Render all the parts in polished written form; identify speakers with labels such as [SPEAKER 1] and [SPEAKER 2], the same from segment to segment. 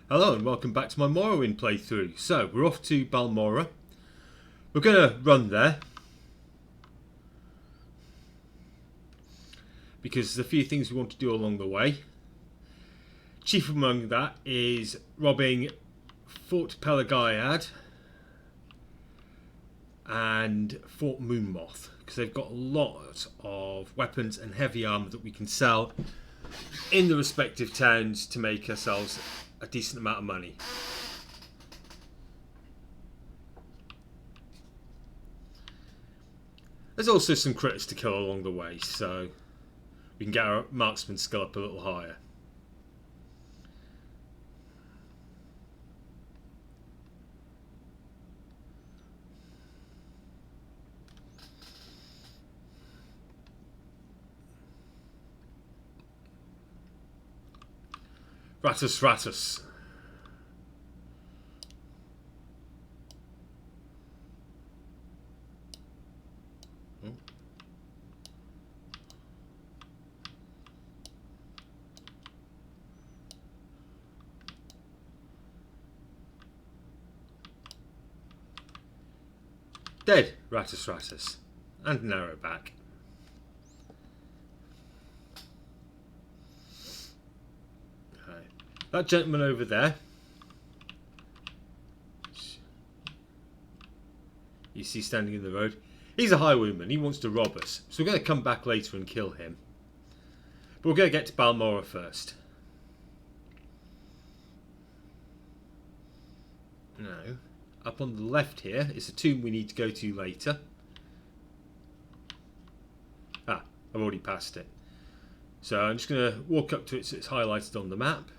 [SPEAKER 1] Hello and welcome back to my Morrowind playthrough. So, we're off to Balmora. We're going to run there because there's a few things we want to do along the way. Chief among that is robbing Fort Pelagayad and Fort Moonmoth, because they've got a lot of weapons and heavy armour that we can sell in the respective towns to make ourselves a decent amount of money. There's also some critters to kill along the way, so we can get our marksman skill up a little higher. Ratus Ratus. Dead Ratus Ratus. And Narrowback. That gentleman over there, you see standing in the road, he's a highwayman. He wants to rob us. So we're going to come back later and kill him. But we're going to get to Balmora first. Now, up on the left here is a tomb we need to go to later. Ah, I've already passed it. So I'm just going to walk up to it so it's highlighted on the map.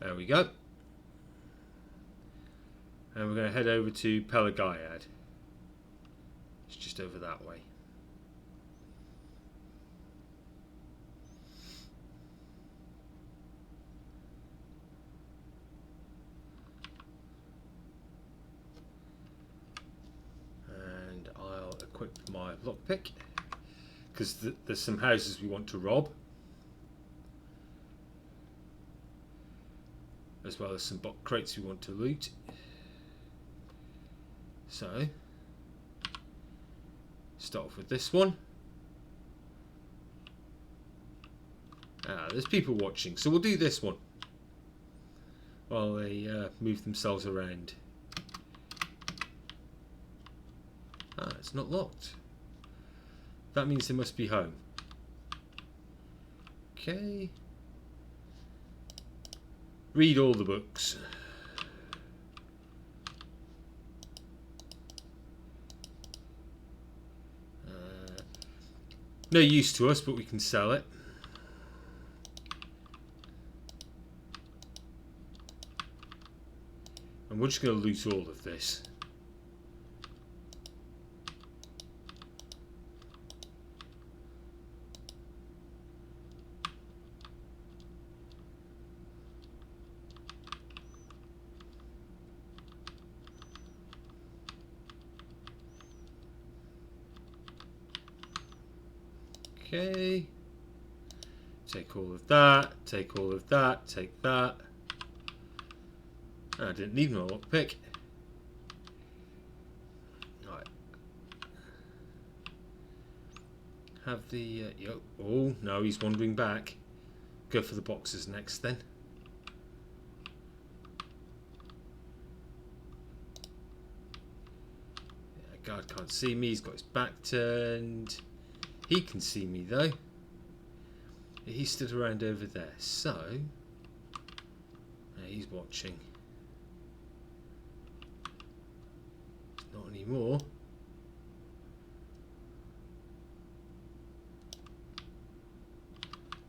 [SPEAKER 1] There we go. And we're going to head over to Pelagayad. It's just over that way. And I'll equip my lockpick, because there's some houses we want to rob, as well as some box crates we want to loot. So, start off with this one. There's people watching, so we'll do this one while they move themselves around. It's not locked. That means they must be home. Okay. Read all the books. No use to us, but we can sell it. And we're just going to loot all of this. Okay, take all of that, take all of that, take that. I didn't need my lockpick. Right. Have the... oh, no, he's wandering back. Go for the boxes next then. Yeah, guard can't see me, he's got his back turned. He can see me though. He stood around over there, so he's watching. Not anymore.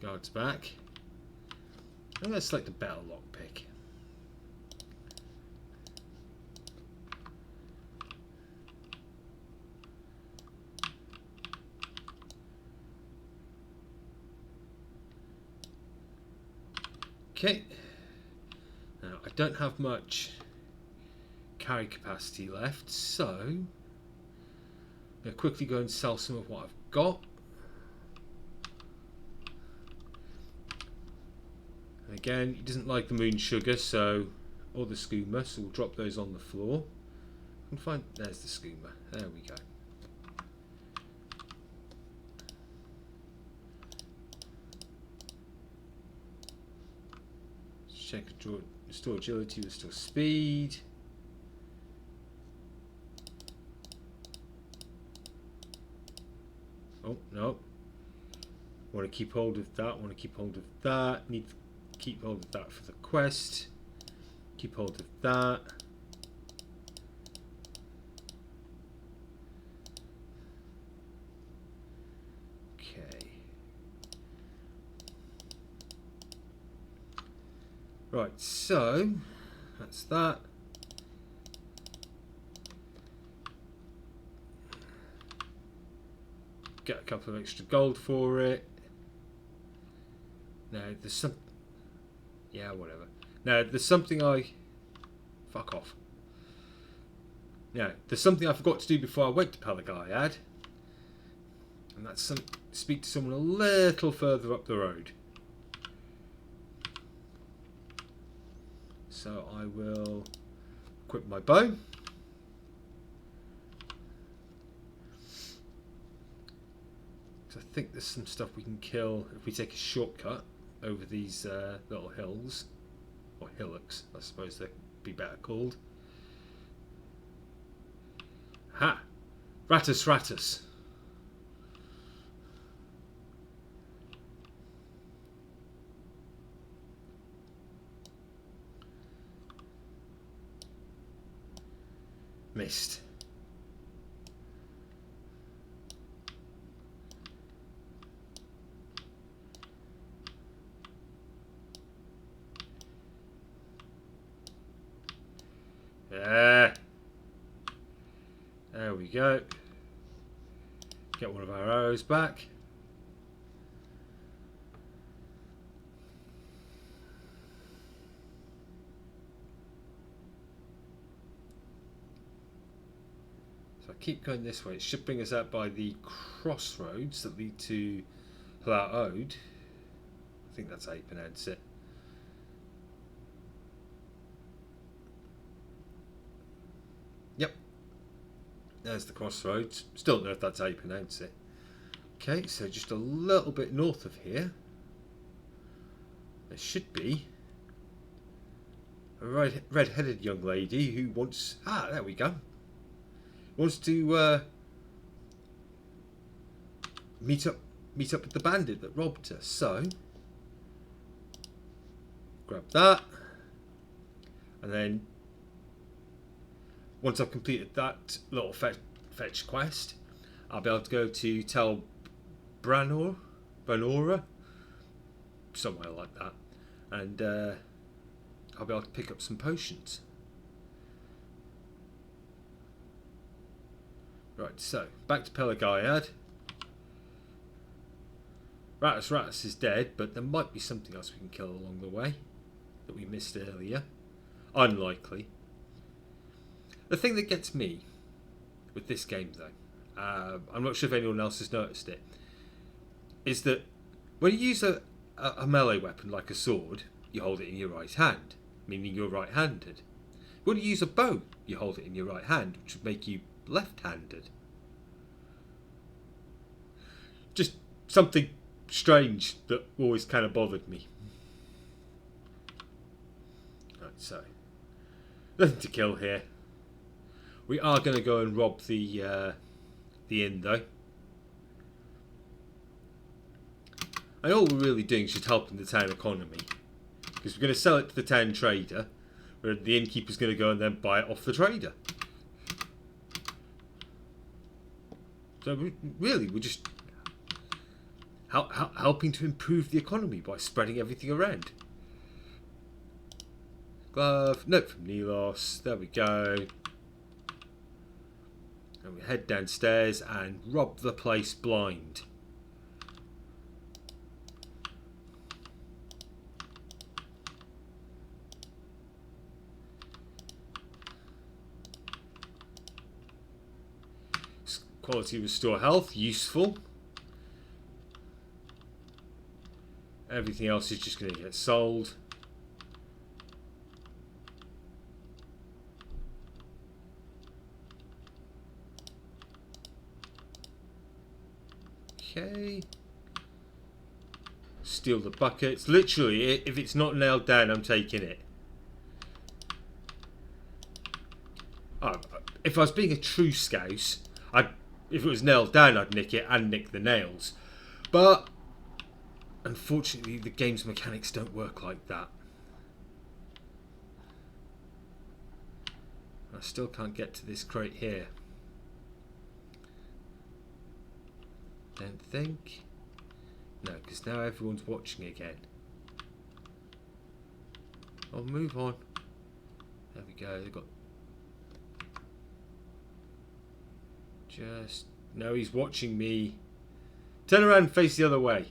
[SPEAKER 1] Guard's back. I'm going to select a better lockpick. Okay, now I don't have much carry capacity left, so I'm going to quickly go and sell some of what I've got. again, he doesn't like the moon sugar, so or the skooma, so we'll drop those on the floor. And find there's the skooma. There we go. Check restore agility, restore speed. Oh no. Want to keep hold of that, want to keep hold of that. Need to keep hold of that for the quest. Keep hold of that. Okay. Right, so that's that. Get a couple of extra gold for it. Now there's some. Yeah, whatever. Now there's something I. Fuck off. Now there's something I forgot to do before I went to Pelagaiad, and that's speak to someone a little further up the road. So I will equip my bow. So I think there's some stuff we can kill if we take a shortcut over these little hills, or hillocks, I suppose they'd be better called. Ha! Ratus Ratus. Missed. Yeah. There we go. Get one of our arrows back. So I keep going this way. It should bring us out by the crossroads that lead to Ode. I think that's how you pronounce it. Yep. There's the crossroads. Still don't know if that's how you pronounce it. Okay, so just a little bit north of here, there should be a red-headed young lady who wants... Ah, there we go. Wants to meet up with the bandit that robbed her. So, grab that. And then, once I've completed that little fetch quest, I'll be able to go to tell Blamora, somewhere like that, and I'll be able to pick up some potions. Right, so back to Pelagaiad. Ratus is dead, but there might be something else we can kill along the way that we missed earlier. Unlikely. The thing that gets me with this game, though, I'm not sure if anyone else has noticed it, is that when you use a melee weapon like a sword, you hold it in your right hand, meaning you're right-handed. When you use a bow, you hold it in your right hand, which would make you left-handed. Just something strange that always kind of bothered me. Right, so nothing to kill here. We are going to go and rob the inn, though. And all we're really doing is just helping the town economy, because we're going to sell it to the town trader, where the innkeeper's going to go and then buy it off the trader. So really, we're just helping to improve the economy by spreading everything around. Glove, note from Nelos. There we go. And we head downstairs and rob the place blind. Quality restore health, useful. Everything else is just going to get sold. Okay. Steal the buckets. Literally, if it's not nailed down, I'm taking it. Oh, if I was being a true scouse, if it was nailed down, I'd nick it and nick the nails. But unfortunately, the game's mechanics don't work like that. I still can't get to this crate here. Don't think. No, because now everyone's watching again. I'll move on. There we go. They've got. Just. No, he's watching me. Turn around and face the other way.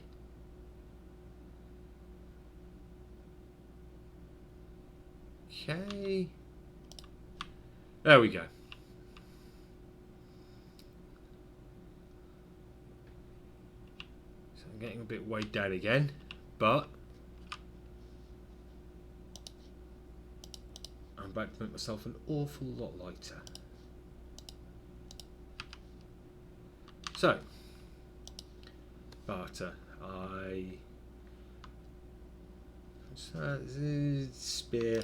[SPEAKER 1] Okay. There we go. So I'm getting a bit weighed down again, but I'm about to make myself an awful lot lighter. So, barter. Spear.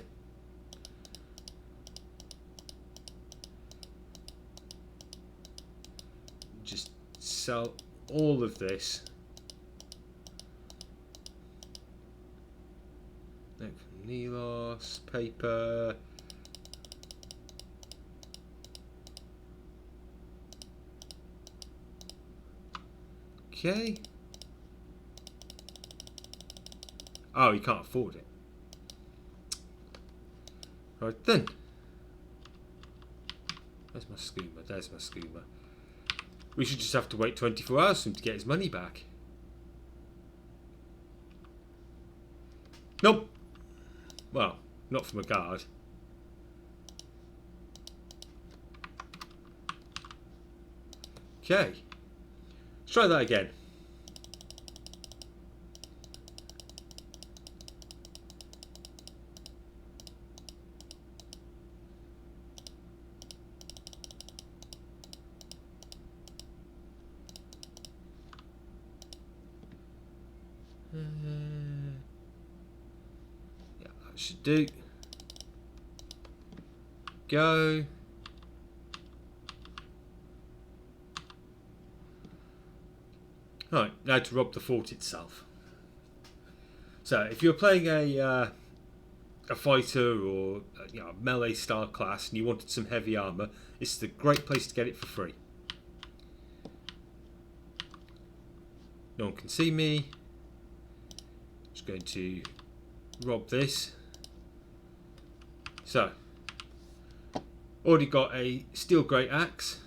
[SPEAKER 1] Just sell all of this. Note from Nelos, paper. Okay. Oh, you can't afford it. Right then. Where's my scuba? There's my scuba. We should just have to wait 24 hours for him to get his money back. Nope. Well, not from a guard. Okay. Let's try that again. Yeah, that should do. Go. Right, now to rob the fort itself. So, if you're playing a fighter or a melee style class and you wanted some heavy armor, this is a great place to get it for free. No one can see me. Just going to rob this. So, already got a steel great axe,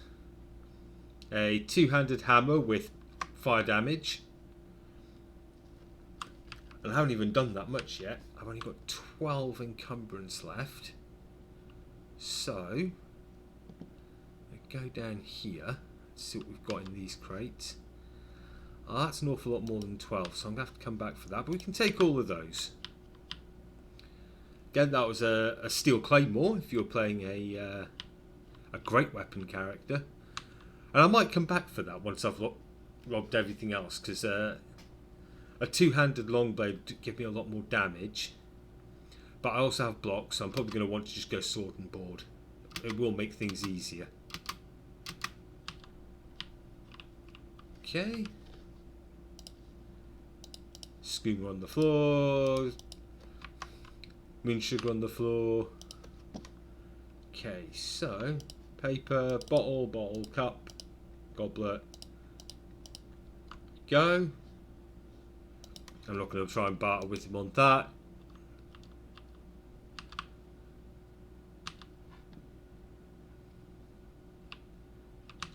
[SPEAKER 1] a two-handed hammer with fire damage, and I haven't even done that much yet. I've only got 12 encumbrance left. So, I go down here, see what we've got in these crates. Oh, that's an awful lot more than 12, so I'm going to have to come back for that, but we can take all of those. Again, that was a steel claymore if you're playing a great weapon character. And I might come back for that once I've robbed everything else, because a two-handed long blade would give me a lot more damage. But I also have blocks, so I'm probably going to want to just go sword and board. It will make things easier. Okay. Schooner on the floor. Moon sugar on the floor. Okay, so paper, bottle, cup, goblet. Go. I'm not going to try and barter with him on that.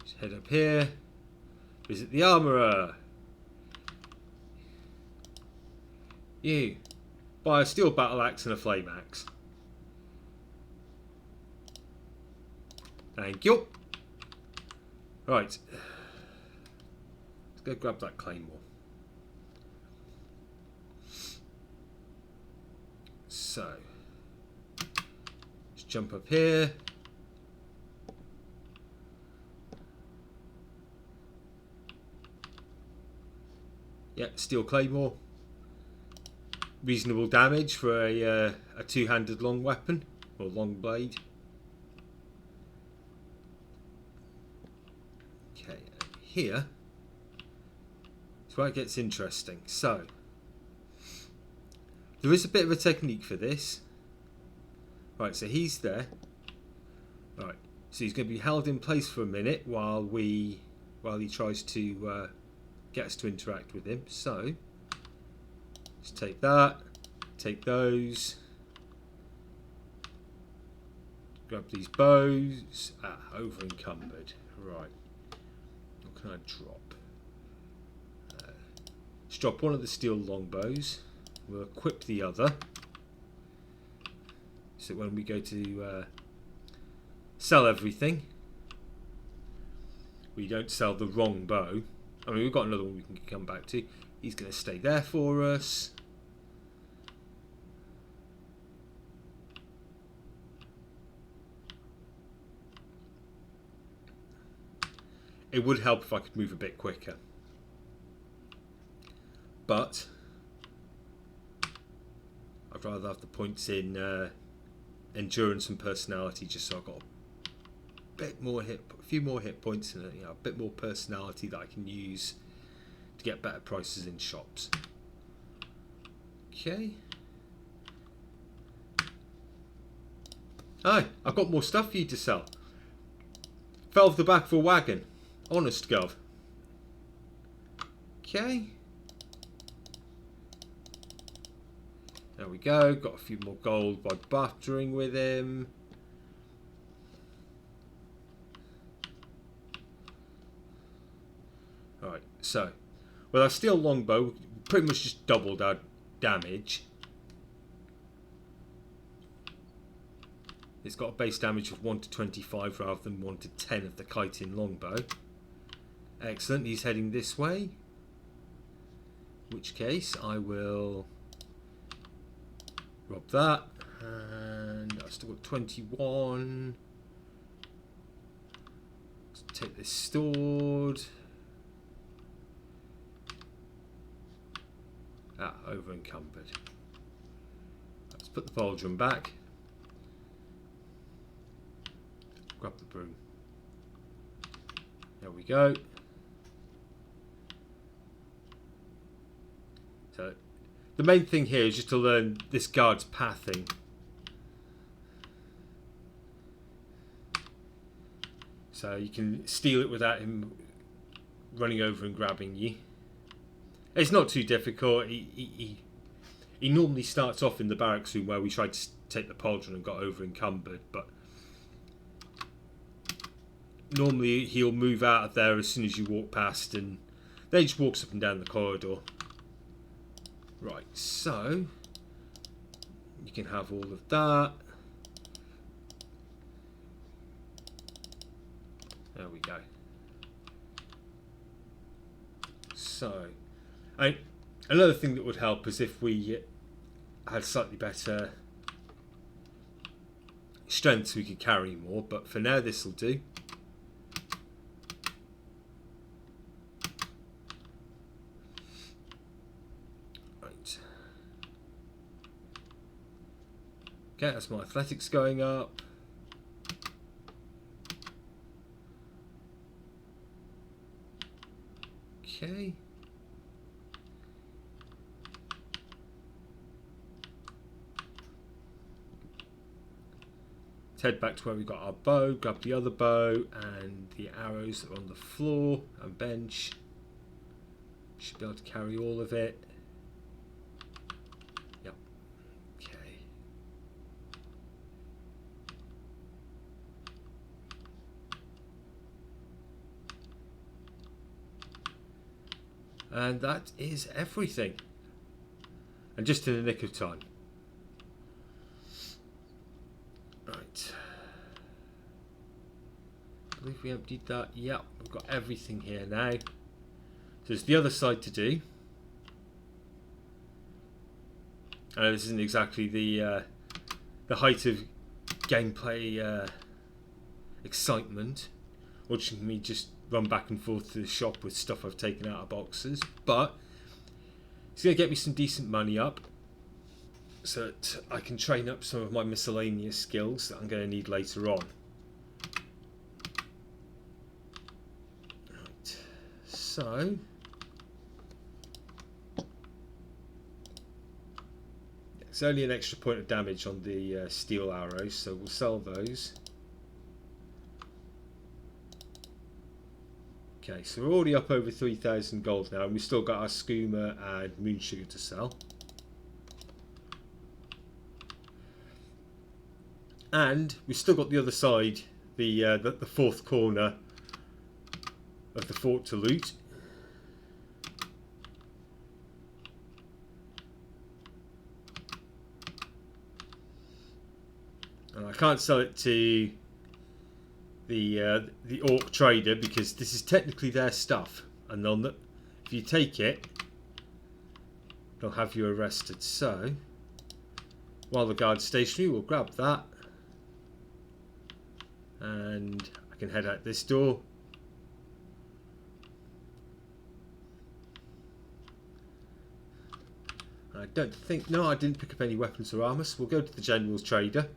[SPEAKER 1] Just head up here. Visit the armourer. You buy a steel battle axe and a flame axe. Thank you. Right. Let's go grab that claymore. So, let's jump up here. Yeah, steel claymore. Reasonable damage for a two-handed long weapon or long blade. Okay, here is where it gets interesting. So there is a bit of a technique for this. Right, so he's there. Right, so he's going to be held in place for a minute while he tries to get us to interact with him. So let's take that, take those, grab these bows. Over encumbered. Right, what can I drop? Let's drop one of the steel longbows. We'll equip the other, so when we go to sell everything, we don't sell the wrong bow. I mean, we've got another one we can come back to. He's going to stay there for us. It would help if I could move a bit quicker, but I'd rather have the points in endurance and personality, just so I've got a few more hit points and a bit more personality that I can use to get better prices in shops. Okay. Hi, I've got more stuff for you to sell. Fell off the back of a wagon. Honest gov. Okay. There we go. Got a few more gold by bartering with him. Alright, so with our steel longbow, we pretty much just doubled our damage. It's got a base damage of 1 to 25 rather than 1 to 10 of the chitin longbow. Excellent, he's heading this way. In which case I will rob that. And I've still got 21. Let's take this stored. Over encumbered. Let's put the pauldron back. Grab the broom. There we go. So the main thing here is just to learn this guard's pathing. So you can steal it without him running over and grabbing you. It's not too difficult. He normally starts off in the barracks room where we tried to take the pauldron and got over encumbered, but normally he'll move out of there as soon as you walk past, and then he just walks up and down the corridor. Right, so you can have all of that. There we go. So another thing that would help is if we had slightly better strength so we could carry more, but for now this will do. Right. Okay, that's my athletics going up. Okay. Head back to where we got our bow, grab the other bow and the arrows that are on the floor and bench. Should be able to carry all of it. Yep. Okay. And that is everything. And just in the nick of time. Right. I believe we emptied that. Yep, we've got everything here now. So there's the other side to do. I know this isn't exactly the height of gameplay excitement, watching me just run back and forth to the shop with stuff I've taken out of boxes, but It's going to get me some decent money up, so that I can train up some of my miscellaneous skills that I'm going to need later on. Right. So it's only an extra point of damage on the steel arrows, so we'll sell those. Okay, so we're already up over 3,000 gold now, and we've still got our skooma and moon sugar to sell. And we've still got the other side, the fourth corner of the fort to loot. And I can't sell it to the orc trader because this is technically their stuff, and if you take it, they'll have you arrested. So while the guard's stationary, we'll grab that, and I can head out this door. I don't think, no, I didn't pick up any weapons or armour, so we'll go to the general's trader.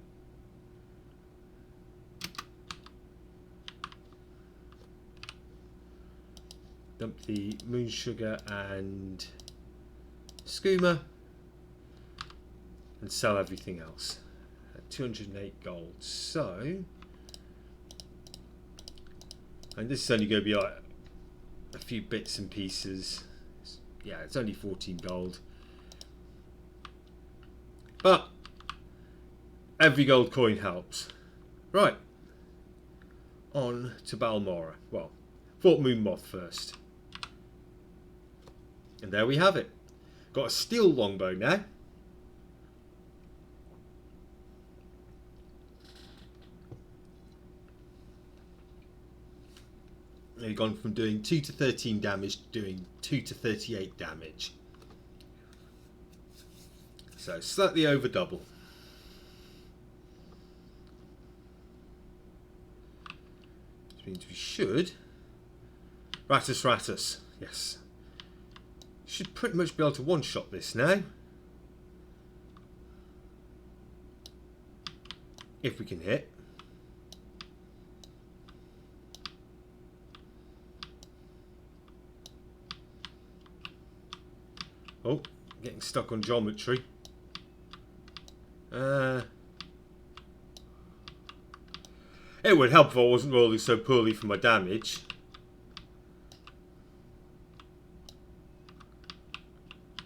[SPEAKER 1] Dump the moon sugar and skooma and sell everything else at 208 gold. So, and this is only going to be like a few bits and pieces. Yeah, it's only 14 gold, but every gold coin helps. Right, on to Balmora. Well, Fort Moonmoth first. And there we have it. Got a steel longbow now. We've gone from doing 2 to 13 damage to doing 2 to 38 damage. So slightly over double. Which means we should... Ratus. Yes. Should pretty much be able to one-shot this now. If we can hit. Oh, getting stuck on geometry. It would help if I wasn't rolling so poorly for my damage.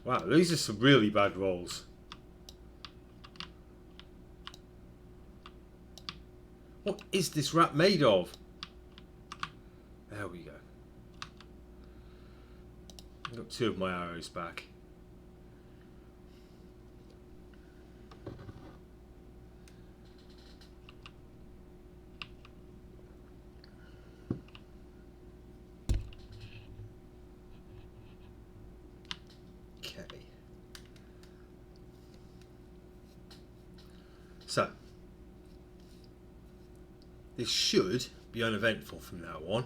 [SPEAKER 1] Wow, these are some really bad rolls. What is this rat made of? There we go. I've got 2 of my arrows back. So, this should be uneventful from now on.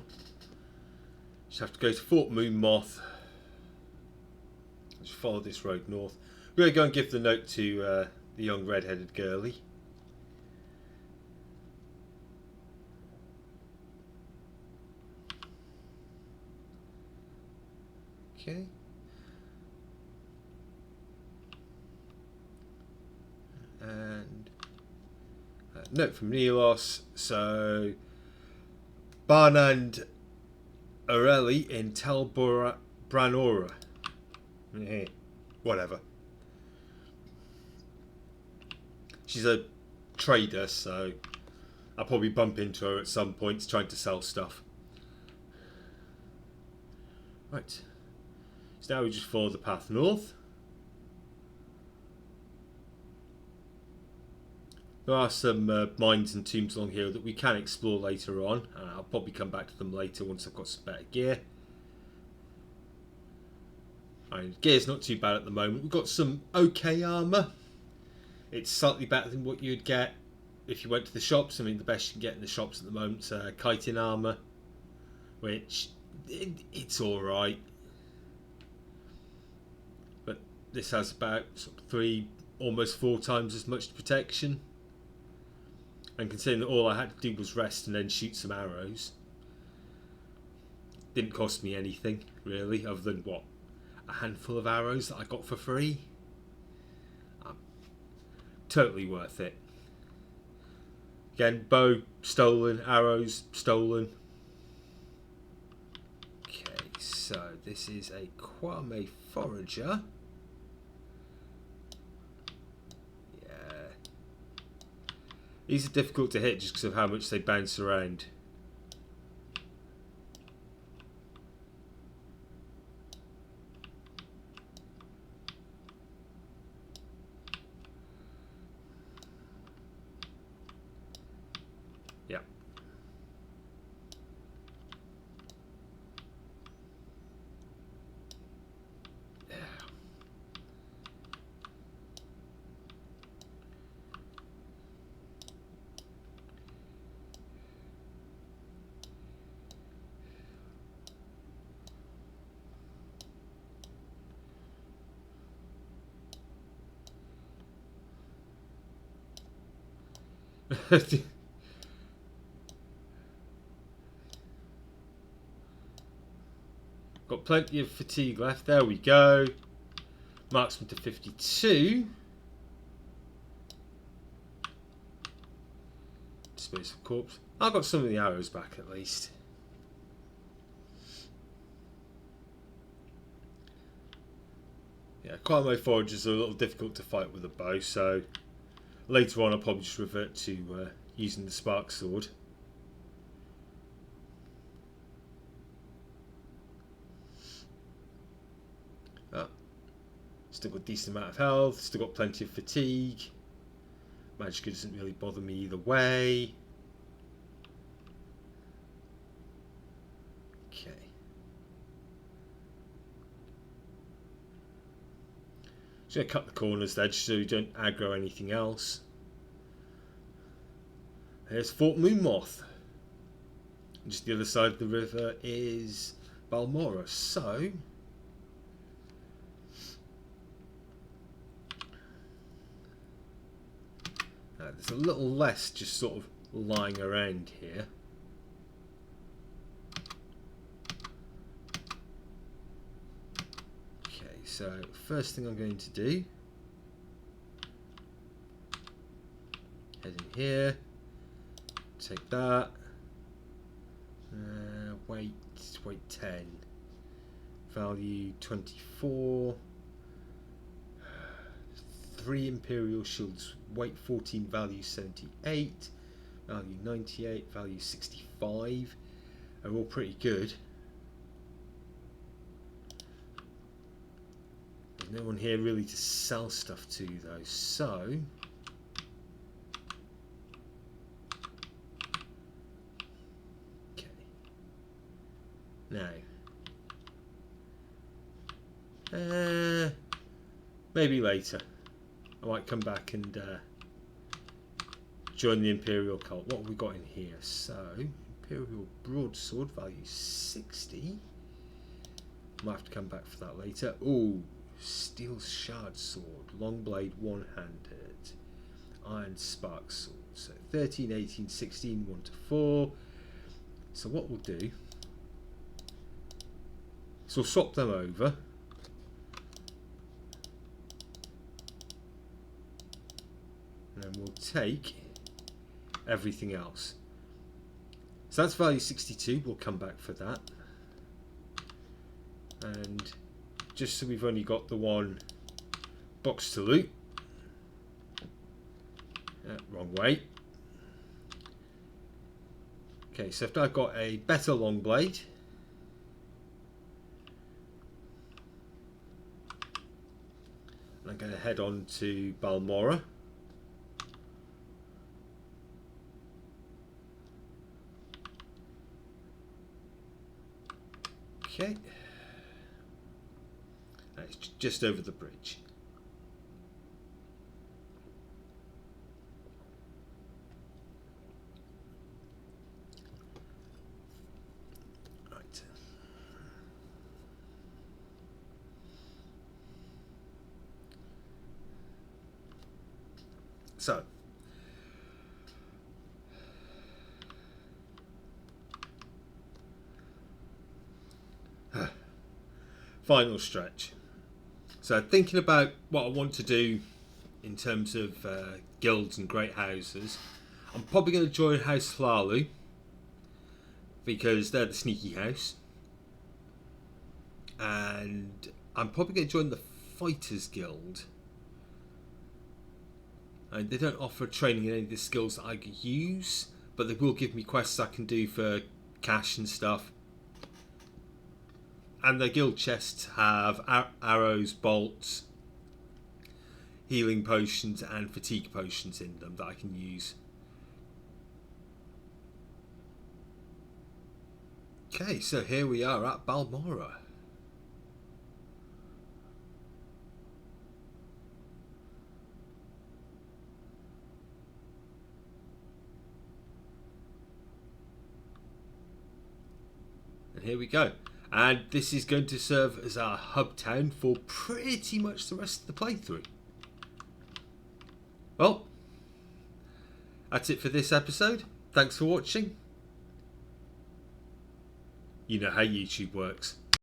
[SPEAKER 1] Just have to go to Fort Moonmoth. Just follow this road north. We're going to go and give the note to the young red-headed girlie. Okay. And note from Nelos. So Barnand Areli in Blamora. Whatever. She's a trader, so I'll probably bump into her at some point trying to sell stuff. Right. So now we just follow the path north. There are some mines and tombs along here that we can explore later on. I'll probably come back to them later once I've got some better gear. Gear's not too bad at the moment. We've got some okay armour. It's slightly better than what you'd get if you went to the shops. I mean, the best you can get in the shops at the moment is chitin armour, which it's alright. But this has about sort of 3, almost 4 times as much protection. And considering that all I had to do was rest and then shoot some arrows, didn't cost me anything really, other than what, a handful of arrows that I got for free. Totally worth it. Again, bow stolen, arrows stolen. Okay, so this is a Kwame Forager. Yeah. These are difficult to hit just because of how much they bounce around. Yeah. Got plenty of fatigue left. There we go. Marksman to 52. Dispose of corpse. I got some of the arrows back at least. Yeah, Kwame Foragers are a little difficult to fight with a bow, so later on I'll probably just revert to using the spark sword. Still got a decent amount of health, still got plenty of fatigue. Magicka doesn't really bother me either way. Okay. Just going to cut the corners there just so we don't aggro anything else. There's Fort Moonmoth. And just the other side of the river is Balmora. So there's a little less just sort of lying around here. Okay, so first thing I'm going to do, head in here, take that, weight 10, value 24, 3 Imperial Shields, weight 14, value 78, value 98, value 65, are all pretty good. There's no one here really to sell stuff to though, so okay. Now maybe later I might come back and join the Imperial cult. What have we got in here? So, Imperial Broadsword, value 60. Might have to come back for that later. Ooh, Steel Shard Sword, Long Blade, one-handed, Iron Spark Sword. So 13, 18, 16, 1 to 4. So what we'll do, so we'll swap them over. And we'll take everything else. So that's value 62. We'll come back for that. And just so we've only got the one box to loot. Wrong way. Okay, so if I've got a better long blade, I'm going to head on to Balmora. Okay, that's just over the bridge. Right. So, final stretch. So, thinking about what I want to do in terms of guilds and great houses, I'm probably going to join House Hlalu because they're the sneaky house, and I'm probably going to join the Fighters Guild. And they don't offer training in any of the skills that I could use, but they will give me quests I can do for cash and stuff. And the guild chests have arrows, bolts, healing potions and fatigue potions in them that I can use. Okay, so here we are at Balmora. And here we go. And this is going to serve as our hub town for pretty much the rest of the playthrough. Well, that's it for this episode. Thanks for watching. You know how YouTube works.